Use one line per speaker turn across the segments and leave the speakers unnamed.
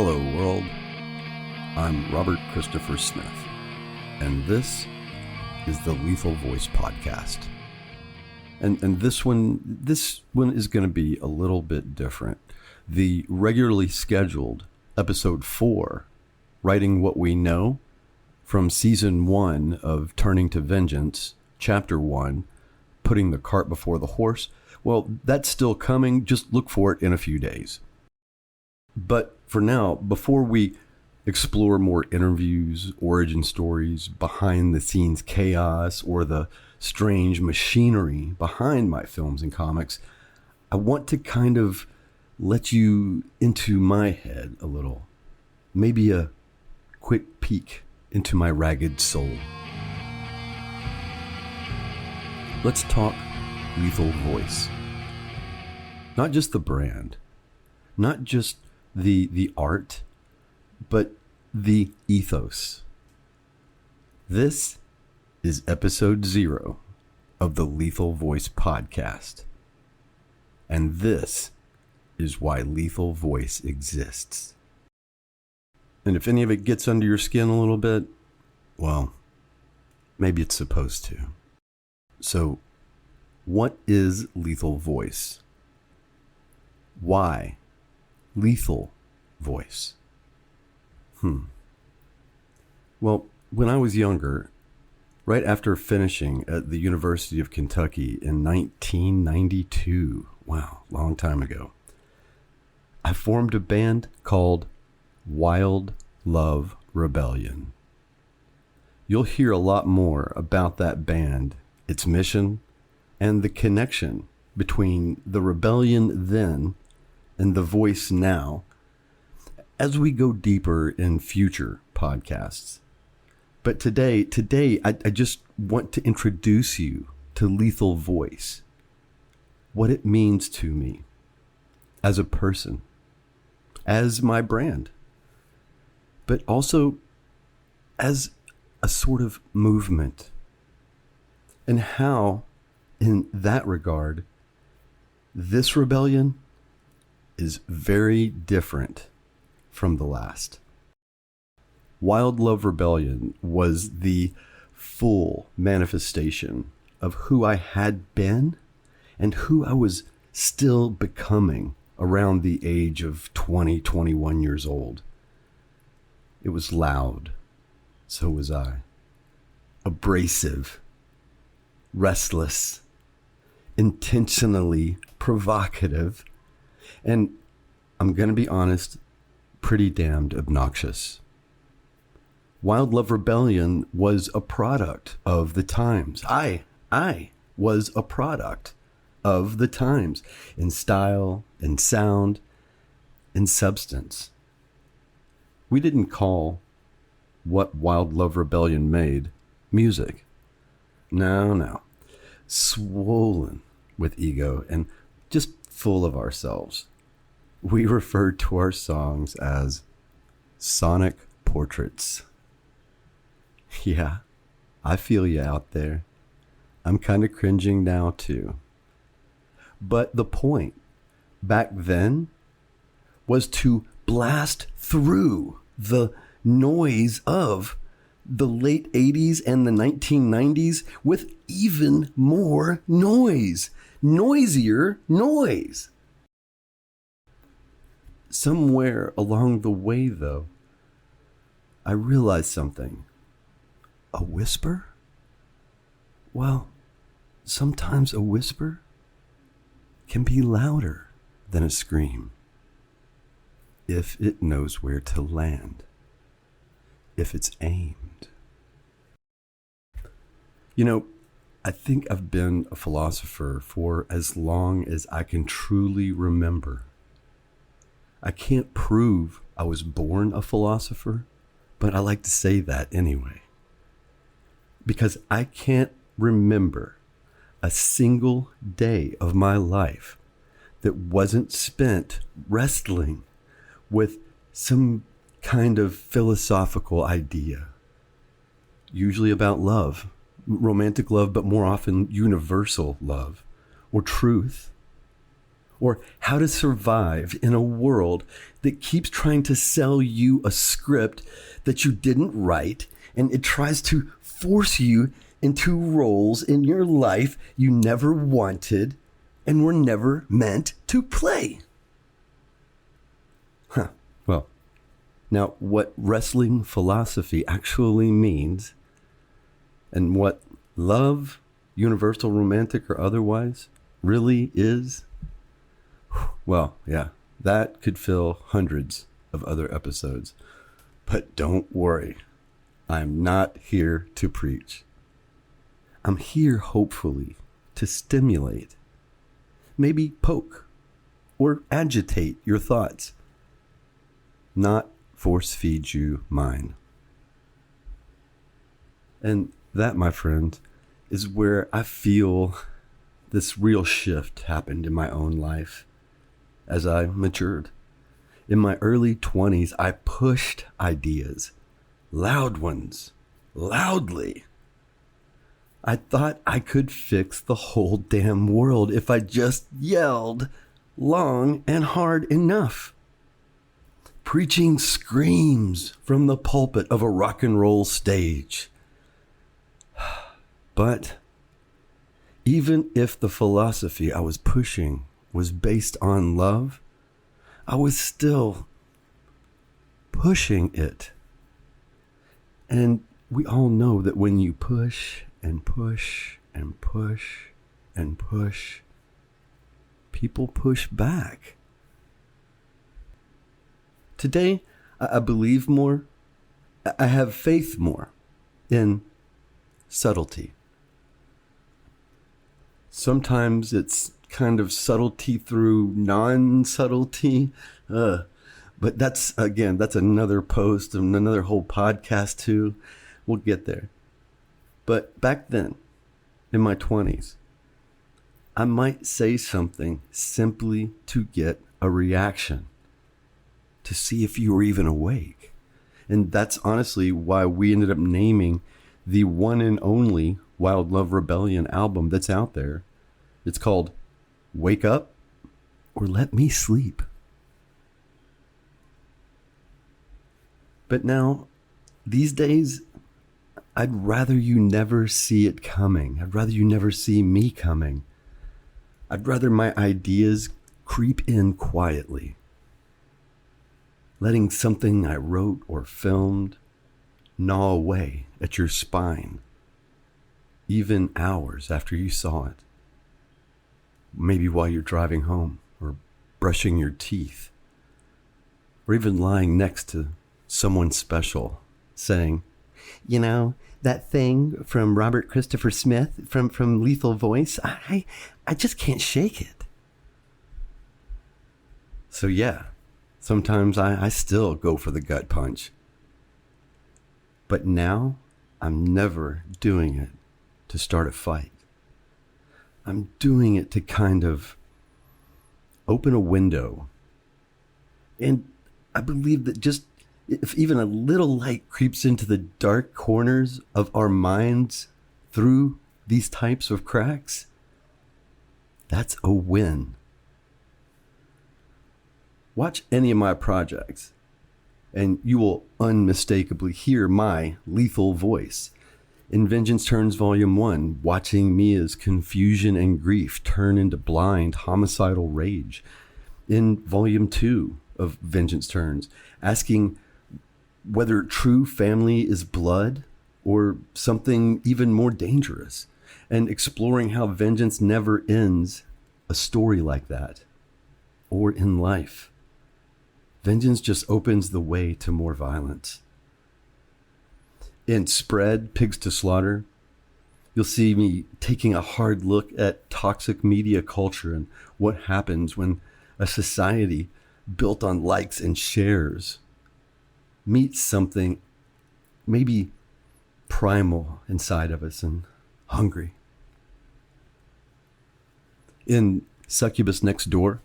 Hello world, I'm Robert Christopher Smith, and this is the Lethal Voice Podcast. And this one is going to be a little bit different. The regularly scheduled episode 4, Writing What We Know, from season 1 of Turning to Vengeance, chapter 1, Putting the Cart Before the Horse, well, that's still coming. Just look for it in a few days. But for now, before we explore more interviews, origin stories, behind the scenes chaos, or the strange machinery behind my films and comics, I want to kind of let you into my head a little. Maybe a quick peek into my ragged soul. Let's talk Lethal Voice. Not just the brand, not just the art, but the ethos. This is episode 0 of the Lethal Voice Podcast. And this is why Lethal Voice exists. And if any of it gets under your skin a little bit, well, maybe it's supposed to. So, what is Lethal Voice? Why Lethal Voice? Well, when I was younger, right after finishing at the University of Kentucky in 1992, wow, long time ago, I formed a band called Wild Love Rebellion. You'll hear a lot more about that band, its mission, and the connection between the rebellion then and the voice now as we go deeper in future podcasts. But today, I just want to introduce you to Lethal Voice, what it means to me as a person, as my brand, but also as a sort of movement, and how, in that regard, this rebellion is very different from the last. Wild Love Rebellion was the full manifestation of who I had been and who I was still becoming around the age of 20, 21 years old. It was loud, so was I. Abrasive, restless, intentionally provocative, and I'm going to be honest, pretty damned obnoxious. Wild Love Rebellion was a product of the times. I was a product of the times in style, in sound, in substance. We didn't call what Wild Love Rebellion made music. No. Swollen with ego and just full of ourselves. We referred to our songs as sonic portraits. Yeah, I feel you out there. I'm kind of cringing now too. But the point back then was to blast through the noise of the late 80s and the 1990s with even more noise. Noisier noise. Somewhere along the way, though, I realized something. A whisper? Well, sometimes a whisper can be louder than a scream if it knows where to land, if it's aimed. You know, I think I've been a philosopher for as long as I can truly remember. I can't prove I was born a philosopher, but I like to say that anyway. Because I can't remember a single day of my life that wasn't spent wrestling with some kind of philosophical idea, usually about love, romantic love, but more often universal love, or truth, or how to survive in a world that keeps trying to sell you a script that you didn't write, and it tries to force you into roles in your life you never wanted and were never meant to play. Well, now what wrestling philosophy actually means, and what love, universal, romantic, or otherwise, really is, well, yeah, that could fill hundreds of other episodes. But don't worry, I'm not here to preach. I'm here, hopefully, to stimulate, maybe poke, or agitate your thoughts, not force feed you mine. And that, my friend, is where I feel this real shift happened in my own life as I matured. In my early 20s, I pushed ideas, loud ones, loudly. I thought I could fix the whole damn world if I just yelled long and hard enough. Preaching screams from the pulpit of a rock and roll stage. But even if the philosophy I was pushing was based on love, I was still pushing it. And we all know that when you push and push and push and push, people push back. Today, I believe more. I have faith more in subtlety. Sometimes it's kind of subtlety through non-subtlety. But that's another post and another whole podcast too. We'll get there. But back then, in my 20s, I might say something simply to get a reaction, to see if you were even awake. And that's honestly why we ended up naming the one and only Wild Love Rebellion album that's out there. It's called Wake Up or Let Me Sleep. But now, these days, I'd rather you never see it coming. I'd rather you never see me coming. I'd rather my ideas creep in quietly, letting something I wrote or filmed gnaw away at your spine, even hours after you saw it. Maybe while you're driving home, or brushing your teeth, or even lying next to someone special, saying, you know, that thing from Robert Christopher Smith from Lethal Voice, I just can't shake it. So yeah, sometimes I still go for the gut punch. But now I'm never doing it to start a fight. I'm doing it to kind of open a window. And I believe that just if even a little light creeps into the dark corners of our minds through these types of cracks, that's a win. Watch any of my projects, and you will unmistakably hear my lethal voice. In Vengeance Turns Volume 1, watching Mia's confusion and grief turn into blind homicidal rage. In Volume 2 of Vengeance Turns, asking whether true family is blood or something even more dangerous, and exploring how vengeance never ends a story like that, or in life. Vengeance just opens the way to more violence. In Spread, Pigs to Slaughter, you'll see me taking a hard look at toxic media culture and what happens when a society built on likes and shares meets something maybe primal inside of us and hungry. In Succubus Next Door,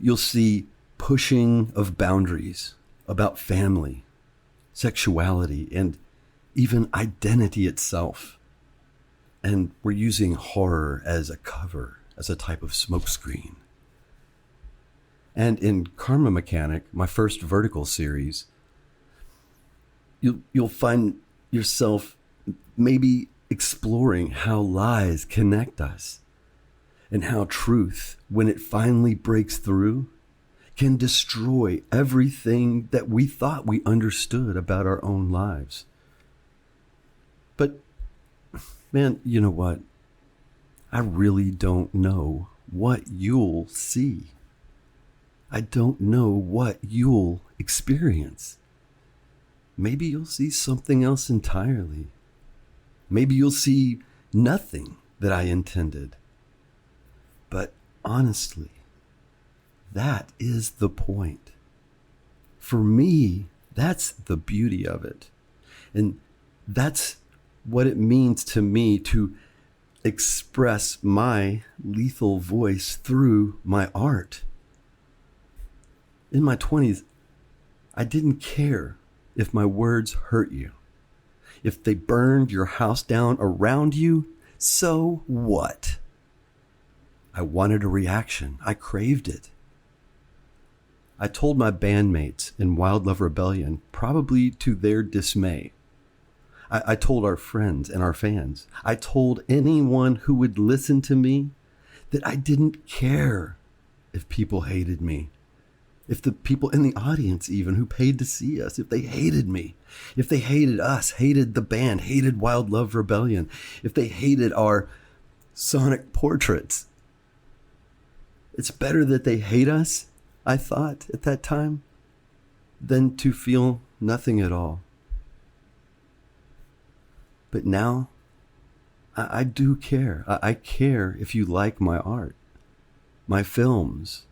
you'll see pushing of boundaries about family, sexuality, and even identity itself. And we're using horror as a cover, as a type of smokescreen. And in Karma Mechanic, my first vertical series, you'll find yourself maybe exploring how lies connect us and how truth, when it finally breaks through, can destroy everything that we thought we understood about our own lives. But, man, you know what? I really don't know what you'll see. I don't know what you'll experience. Maybe you'll see something else entirely. Maybe you'll see nothing that I intended. But honestly, that is the point. For me, that's the beauty of it. And that's what it means to me to express my lethal voice through my art. In my 20s, I didn't care if my words hurt you. If they burned your house down around you, so what? I wanted a reaction. I craved it. I told my bandmates in Wild Love Rebellion, probably to their dismay. I told our friends and our fans. I told anyone who would listen to me that I didn't care if people hated me. If the people in the audience even who paid to see us, if they hated me, if they hated us, hated the band, hated Wild Love Rebellion, if they hated our sonic portraits. It's better that they hate us, I thought at that time, than to feel nothing at all. But now, I do care. I care if you like my art, my films,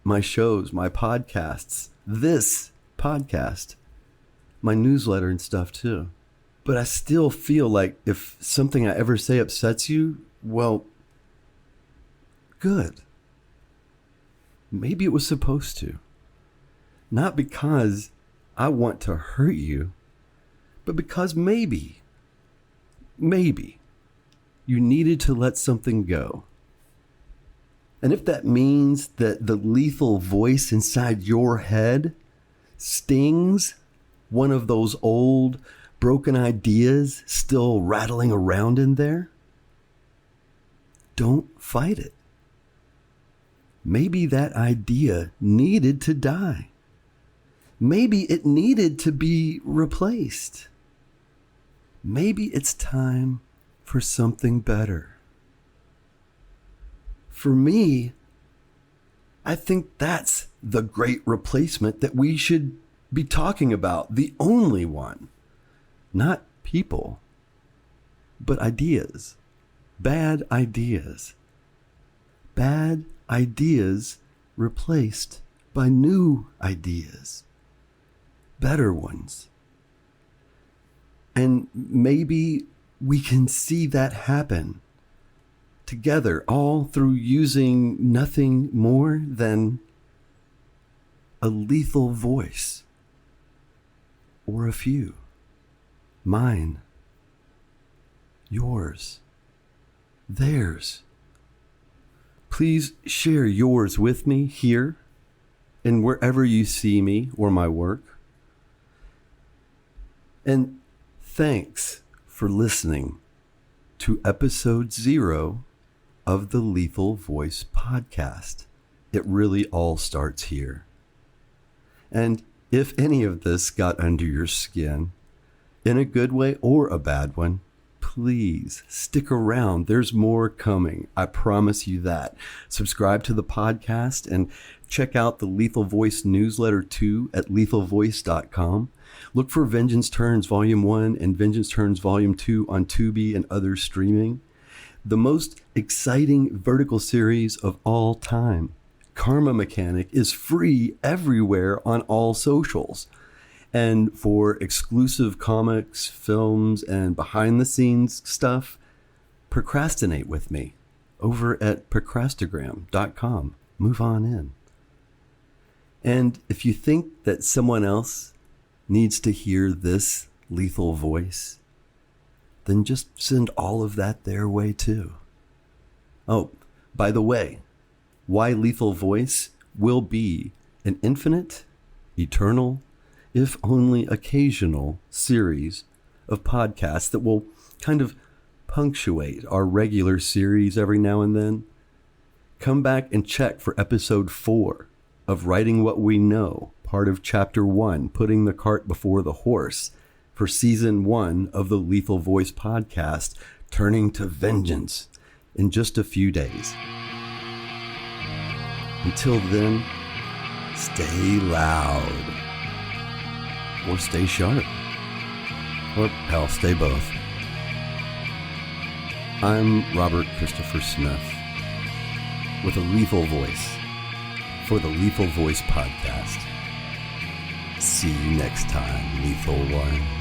my shows, my podcasts, this podcast, my newsletter and stuff too. But I still feel like if something I ever say upsets you, well, good. Maybe it was supposed to. Not because I want to hurt you, but because maybe you needed to let something go. And if that means that the lethal voice inside your head stings one of those old broken ideas still rattling around in there, don't fight it. Maybe that idea needed to die. Maybe it needed to be replaced. Maybe it's time for something better. For me, I think that's the great replacement that we should be talking about. The only one. Not people, but ideas. Bad ideas. Bad ideas replaced by new ideas. Better ones. And maybe we can see that happen together, all through using nothing more than a lethal voice, or a few. Mine, yours, theirs. Please share yours with me here and wherever you see me or my work. And thanks for listening to episode 0 of the Lethal Voice podcast. It really all starts here. And if any of this got under your skin, in a good way or a bad one, please stick around. There's more coming. I promise you that. Subscribe to the podcast and check out the Lethal Voice newsletter too at lethalvoice.com. Look for Vengeance Turns Volume 1 and Vengeance Turns Volume 2 on Tubi and other streaming. The most exciting vertical series of all time, Karma Mechanic, is free everywhere on all socials. And for exclusive comics, films, and behind-the-scenes stuff, procrastinate with me over at procrastagram.com. Move on in. And if you think that someone else needs to hear this lethal voice, then just send all of that their way too. Oh, by the way, why lethal voice? will be an infinite, eternal, if only occasional series of podcasts that will kind of punctuate our regular series every now and then. Come back and check for episode 4 of Writing What We Know, part of chapter 1, Putting the Cart Before the Horse, for season 1 of the Lethal Voice podcast, Turning to Vengeance, in just a few days. Until then, stay loud. Or stay sharp. Or hell, stay both. I'm Robert Christopher Smith with a lethal voice for the Lethal Voice podcast. See you next time, Lethal One.